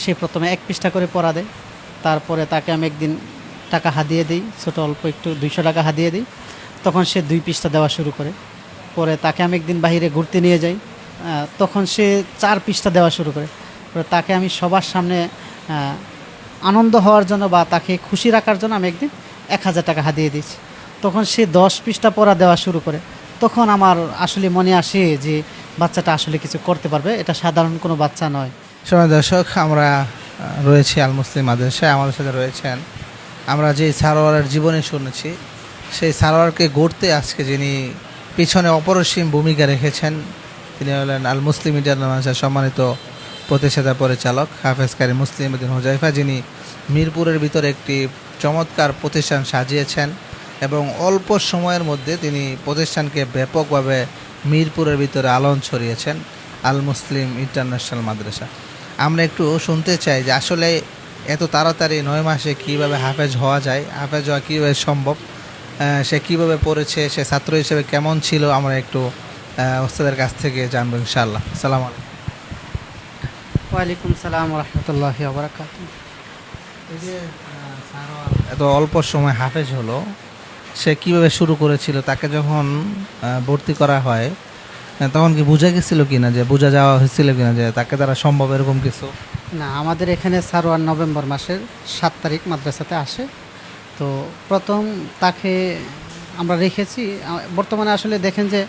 সে প্রথমে 1 পৃষ্ঠা করে পড়া দেয়। তারপরে তাকে আমি একদিন টাকা হাদিয়ে দিই, ছোটো অল্প একটু 200 টাকা হাদিয়ে দিই। তখন সে 2 পৃষ্ঠা দেওয়া শুরু করে। পরে তাকে আমি একদিন বাইরে ঘুরতে নিয়ে যাই, তখন সে 4 পৃষ্ঠা দেওয়া শুরু করে। পরে তাকে আমি সবার সামনে আনন্দ হওয়ার জন্য বা তাকে খুশি রাখার জন্য আমি একদিন 1000 টাকা হাদিয়ে দিয়েছি। তখন সে 10 পৃষ্ঠা পড়া দেওয়া শুরু করে। তখন আমার আসলে মনে আসে যে বাচ্চাটা আসলে কিছু করতে পারবে, এটা সাধারণ কোনো বাচ্চা নয়। সময় দর্শক, আমরা রয়েছি আল মুসলিম মাদ্রাসায়। আমাদের সাথে রয়েছেন, আমরা যে সারোয়ারের জীবনে শুনেছি সেই সারোয়ারকে গড়তে আজকে যিনি পিছনে অপরিসীম ভূমিকা রেখেছেন তিনি হলেন আল মুসলিম ইন্টারন্যাশনাল মাদ্রাসার সম্মানিত প্রতিষ্ঠাতা পরিচালক হাফেজ কারি মুসলিম উদ্দিন হুজাইফা, যিনি মিরপুরের ভিতরে একটি চমৎকার প্রতিষ্ঠান সাজিয়েছেন এবং অল্প সময়ের মধ্যে তিনি প্রতিষ্ঠানকে ব্যাপকভাবে মিরপুরের ভিতরে আলোড়ন ছড়িয়েছেন। আল মুসলিম ইন্টারন্যাশনাল মাদ্রাসা, আমরা একটু শুনতে চাই যে আসলে এত তাড়াতাড়ি 9 মাসে কীভাবে হাফেজ হওয়া যায়, হাফেজ হওয়া কীভাবে সম্ভব, সে কীভাবে পড়েছে, সে ছাত্র হিসেবে কেমন ছিল, আমরা একটু ওস্তাদের কাছ থেকে জানবো ইনশাআল্লাহ। আসসালামু আলাইকুম। ওয়ালাইকুম সালাম রহমতুল্লাহি ওয়া বারাকাতুহু। এই যে এত অল্প সময় হাফেজ হলো, সে কিভাবে শুরু করেছিল, তাকে যখন ভর্তি করা হয় তখন কি বোঝা গেছিল কিনা, যে বোঝা যাওয়া হয়েছিল কিনা যে তাকে দ্বারা সম্ভব এরকম কিছু? না, আমাদের এখানে সারোয়ার নভেম্বর মাসের 7 তারিখ মাদ্রাসাতে আসে। তো প্রথম তাকে আমরা রেখেছি। বর্তমানে আসলে দেখেন যে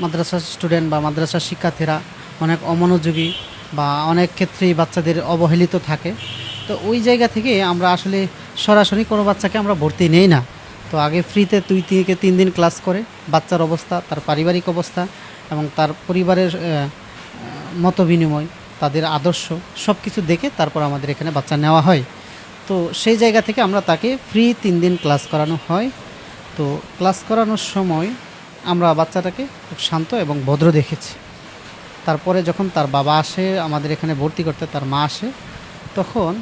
মাদ্রাসার স্টুডেন্ট বা মাদ্রাসার শিক্ষার্থীরা অনেক অমনোযোগী বা অনেক ক্ষেত্রেই বাচ্চাদের অবহেলিত থাকে। তো ওই জায়গা থেকে আমরা আসলে সরাসরি কোনো বাচ্চাকে আমরা ভর্তি নেই না। তো আগে ফ্রিতে 2 থেকে 3 দিন ক্লাস করে বাচ্চার অবস্থা, তার পারিবারিক অবস্থা এবং তার পরিবারের মত বিনিময়, তাদের আদর্শ সব কিছু দেখে তারপর আমাদের এখানে বাচ্চা নেওয়া হয়। তো সেই জায়গা থেকে আমরা তাকে ফ্রি 3 দিন ক্লাস করানো হয়। তো ক্লাস করানোর সময় আমরা বাচ্চাটাকে খুব শান্ত এবং ভদ্র দেখেছি। তারপরে যখন তার বাবা আসে আমাদের এখানে ভর্তি করতে, তার মা আসে, তখন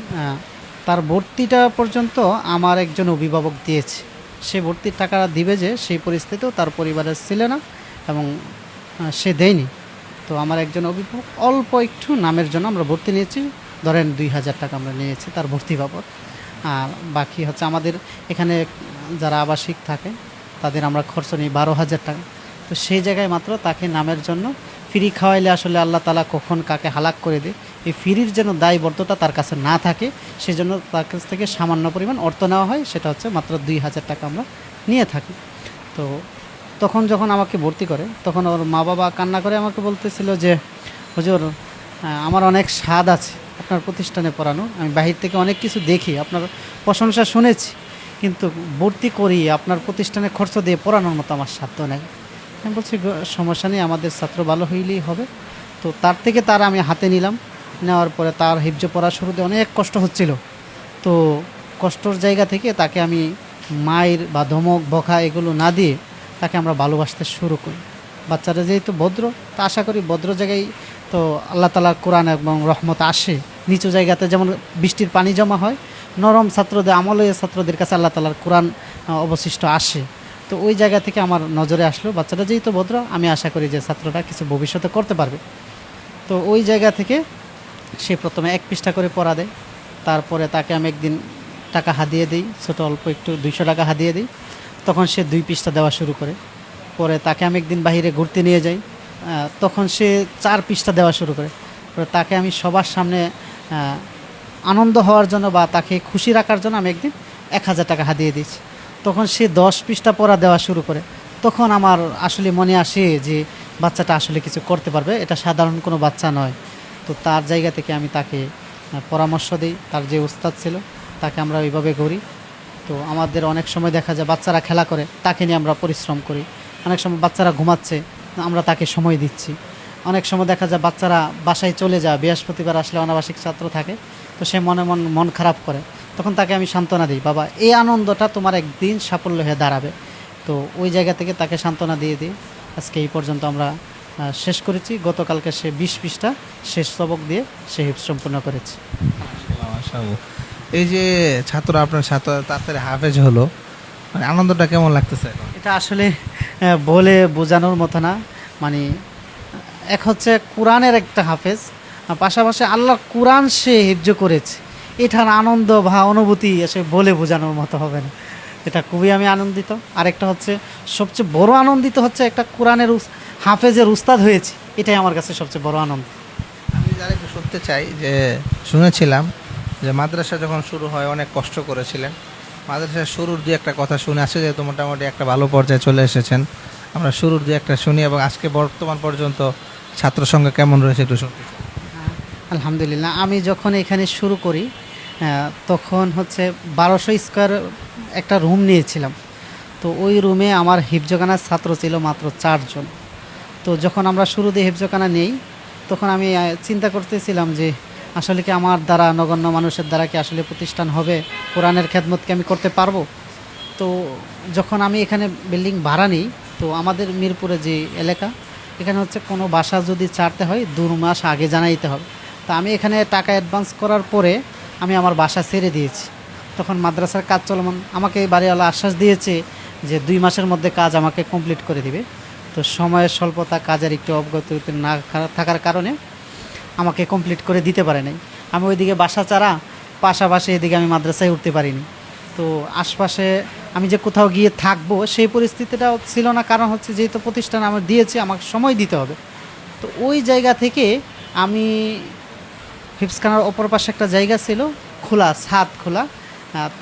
তার ভর্তিটা পর্যন্ত আমার একজন অভিভাবক দিয়েছে। সে ভর্তির টাকাটা দিবে যে সেই পরিস্থিতিও তার পরিবারের ছিল না এবং সে দেয়নি। তো আমার একজন অভিভাবক অল্প একটু নামের জন্য আমরা ভর্তি নিয়েছি, ধরেন 2000 টাকা আমরা নিয়েছি তার ভর্তি বাবদ। আর বাকি হচ্ছে আমাদের এখানে যারা আবাসিক থাকে তাদের আমরা খরচ নিই 12,000 টাকা। তো সেই জায়গায় মাত্র তাকে নামের জন্য ফ্রি খাওয়াইলে আসলে আল্লাহ তাআলা কখন কাকে হালাক করে দেয়, এই ফ্রির যেন দায়বদ্ধতা তার কাছে না থাকে, সেজন্য তার কাছ থেকে সামান্য পরিমাণ অর্থ নেওয়া হয়, সেটা হচ্ছে মাত্র 2000 টাকা আমরা নিয়ে থাকি। তো তখন যখন আমাকে ভর্তি করে তখন ওর মা বাবা কান্না করে আমাকে বলতেছিল যে হুজুর, আমার অনেক স্বাদ আছে আপনার প্রতিষ্ঠানে পড়ানো, আমি বাহির থেকে অনেক কিছু দেখি, আপনার প্রশংসা শুনেছি, কিন্তু ভর্তি করি আপনার প্রতিষ্ঠানে খরচ দিয়ে পড়ানোর মতো আমার সাধ্য নেই। আমি বলছি সমস্যা নেই, আমাদের ছাত্র ভালো হইলেই হবে। তো তার থেকে তার আমি হাতে নিলাম, নেওয়ার পরে তার হিফজ পড়া শুরুতে অনেক কষ্ট হচ্ছিল। তো কষ্টর জায়গা থেকে তাকে আমি মায়ের বা ধমক বকা এগুলো না দিয়ে তাকে আমরা ভালোবাসতে শুরু করি। বাচ্চারা যেহেতু ভদ্র, তা আশা করি ভদ্র জায়গায় তো আল্লাহ তাআলার কোরআন এবং রহমত আসে। নিচু জায়গাতে যেমন বৃষ্টির পানি জমা হয়, নরম ছাত্রদের, আমলের ছাত্রদের কাছে আল্লাহ তাআলার কোরআন অবশিষ্ট আসে। তো ওই জায়গা থেকে আমার নজরে আসলো বাচ্চাটা যেহেতু ভদ্র, আমি আশা করি যে ছাত্রটা কিছু ভবিষ্যতে করতে পারবে। তো ওই জায়গা থেকে সে প্রথমে 1 পৃষ্ঠা করে পড়া দেয়। তারপরে তাকে আমি একদিন টাকা হাদিয়ে দিই, ছোটো অল্প একটু 200 টাকা হাদিয়ে দিই। তখন সে 2 পৃষ্ঠা দেওয়া শুরু করে। পরে তাকে আমি একদিন বাইরে ঘুরতে নিয়ে যাই, তখন সে 4 পৃষ্ঠা দেওয়া শুরু করে। পরে তাকে আমি সবার সামনে আনন্দ হওয়ার জন্য বা তাকে খুশি রাখার জন্য আমি একদিন 1000 টাকা হাদিয়ে দিয়েছি। তখন সে 10 পৃষ্ঠা পড়া দেওয়া শুরু করে। তখন আমার আসলে মনে আসে যে বাচ্চাটা আসলে কিছু করতে পারবে, এটা সাধারণ কোনো বাচ্চা নয়। তো তার জায়গা থেকে আমি তাকে পরামর্শ দিই, তার যে উস্তাদ ছিল তাকে আমরা ওইভাবে করি। তো আমাদের অনেক সময় দেখা যায় বাচ্চারা খেলা করে, তাকে নিয়ে আমরা পরিশ্রম করি। অনেক সময় বাচ্চারা ঘুমাচ্ছে, আমরা তাকে সময় দিচ্ছি। অনেক সময় দেখা যায় বাচ্চারা বাসায় চলে যায়, বৃহস্পতিবার আসলে অনাবাসিক ছাত্র থাকে, তো সে মন খারাপ করে, তখন তাকে আমি সান্ত্বনা দিই, বাবা এই আনন্দটা তোমার একদিন সাফল্য হয়ে দাঁড়াবে। তো ওই জায়গা থেকে তাকে সান্ত্বনা দিয়ে দিই। আজকে এই পর্যন্ত আমরা শেষ করেছি। গতকালকে সে 20 পৃষ্ঠা শেষ সবক দিয়ে সে হিফজ সম্পূর্ণ করেছে। মাশাআল্লাহ। এই যে ছাত্র, আপনার ছাত্র তাড়াতাড়ি হাফেজ হলো, মানে আনন্দটা কেমন লাগতেছে এখন? এটা আসলে বলে বোঝানোর মতো না। মানে এক হচ্ছে কোরআনের একটা হাফেজ, পাশাপাশি আল্লাহর কোরআন সে হিফজ করেছে, এটার আনন্দ বা অনুভূতি এসে বলে বোঝানোর মতো হবে না। এটা খুবই আমি আনন্দিত। আরেকটা হচ্ছে সবচেয়ে বড় আনন্দিত হচ্ছে একটা কোরআনের হাফেজের উস্তাদ হয়েছে, এটাই আমার কাছে সবচেয়ে বড় আনন্দ। আমি যারা একটু শুনতে চাই যে শুনেছিলাম যে মাদ্রাসা যখন শুরু হয় অনেক কষ্ট করেছিলেন, মাদ্রাসার শুরুর দু একটা কথা শুনে আসছে, যেহেতু মোটামুটি একটা ভালো পর্যায়ে চলে এসেছেন, আমরা শুরুর দু একটা শুনি এবং আজকে বর্তমান পর্যন্ত ছাত্র সংখ্যা কেমন রয়েছে একটু শুনতে চাই। আলহামদুলিল্লাহ, আমি যখন এখানে শুরু করি তখন হচ্ছে 1200 স্কোয়ার একটা রুম নিয়েছিলাম। তো ওই রুমে আমার হিফজখানার ছাত্র ছিল মাত্র 4 জন। তো যখন আমরা শুরুতে হিফজখানা নেই, তখন আমি চিন্তা করতেছিলাম যে আসলে কি আমার দ্বারা, নগণ্য মানুষের দ্বারা কি আসলে প্রতিষ্ঠান হবে, কোরআনের খেদমত কি আমি করতে পারবো। তো যখন আমি এখানে বিল্ডিং ভাড়া নিই, তো আমাদের মিরপুরে যে এলাকা, এখানে হচ্ছে কোনো বাসা যদি ছাড়তে হয় 2 মাস আগে জানাইতে হবে। তো আমি এখানে টাকা অ্যাডভান্স করার পরে আমি আমার বাসা ছেড়ে দিয়েছি। তখন মাদ্রাসার কাজ চলমান, আমাকে বাড়িওয়ালা আশ্বাস দিয়েছে যে 2 মাসের মধ্যে কাজ আমাকে কমপ্লিট করে দিবে। তো সময়ের স্বল্পতা, কাজের একটু অবগতি না থাকার কারণে আমাকে কমপ্লিট করে দিতে পারে নাই। আমি ওইদিকে বাসা ছাড়া, পাশাপাশি এদিকে আমি মাদ্রাসায় উঠতে পারিনি। তো আশপাশে আমি যে কোথাও গিয়ে থাকবো সেই পরিস্থিতিটাও ছিল না, কারণ হচ্ছে যেহেতু প্রতিষ্ঠান আমার দিয়েছে, আমাকে সময় দিতে হবে। তো ওই জায়গা থেকে আমি হিপসখানার অপর পাশে একটা জায়গা ছিল খোলা, ছাদ খোলা,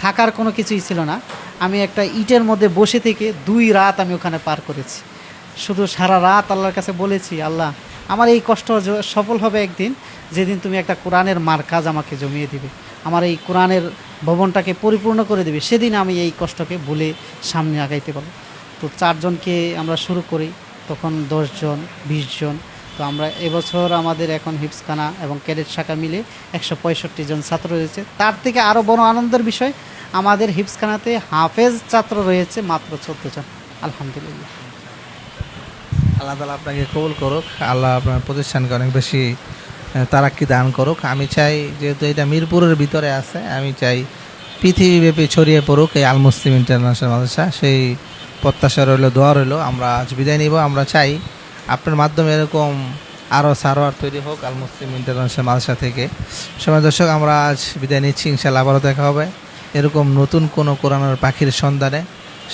থাকার কোনো কিছুই ছিল না। আমি একটা ইটের মধ্যে বসে থেকে 2 রাত আমি ওখানে পার করেছি। শুধু সারা রাত আল্লাহর কাছে বলেছি, আল্লাহ আমার এই কষ্ট সফল হবে একদিন, যেদিন তুমি একটা কোরআনের মারকাজ আমাকে জমিয়ে দিবে, আমার এই কোরআনের ভবনটাকে পরিপূর্ণ করে দেবে, সেদিন আমি এই কষ্টকে ভুলে সামনে আগাইতে পারবো। তো 4 জনকে আমরা শুরু করি, তখন 10 জন, 20 জন। তো আমরা এবছর আমাদের এখন হিপসখানা এবং ক্যাডেট শাখা মিলে 165 জন ছাত্র রয়েছে। তার থেকে আরও বড় আনন্দের বিষয়, আমাদের হিপসখানাতে হাফেজ ছাত্র রয়েছে মাত্র 14 জন। আলহামদুলিল্লাহ। আল্লাহ তাআলা আপনাকে কবুল করুক, আল্লাহ আপনার প্রতিষ্ঠানকে অনেক বেশি তারাক্কি দান করুক। আমি চাই, যেহেতু এটা মিরপুরের ভিতরে আছে, আমি চাই পৃথিবীব্যাপী ছড়িয়ে পড়ুক এই আল মুসলিম ইন্টারন্যাশনাল মাদ্রাসা। সেই প্রত্যাশা রইল, দোয়া রইল। আমরা আজ বিদায় নিব। আমরা চাই আপনার মাধ্যমে এরকম আরও সারোয়ার তৈরি হোক আল মুসলিম ইন্টারন্যাশনাল মাদ্রাসা থেকে। সময় দর্শক, আমরা আজ বিদায় নিচ্ছি। ইনশাআল্লাহ আবারও দেখা হবে এরকম নতুন কোনো কোরআনের পাখির সন্ধানে।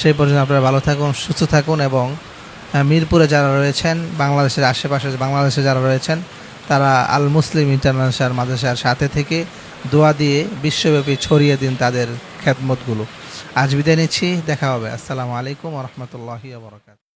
সেই পর্যন্ত আপনারা ভালো থাকুন, সুস্থ থাকুন এবং মিরপুরে যারা রয়েছেন, বাংলাদেশের আশেপাশে বাংলাদেশে যারা রয়েছেন, তারা আল মুসলিম ইন্টারন্যাশনাল মাদ্রাসার সাথে থেকে দোয়া দিয়ে বিশ্বব্যাপী ছড়িয়ে দিন তাদের খেদমতগুলো। আজ বিদায় নিচ্ছি, দেখা হবে। আসসালামু আলাইকুম ওয়া রাহমাতুল্লাহি ওয়া বারাকাতুহু।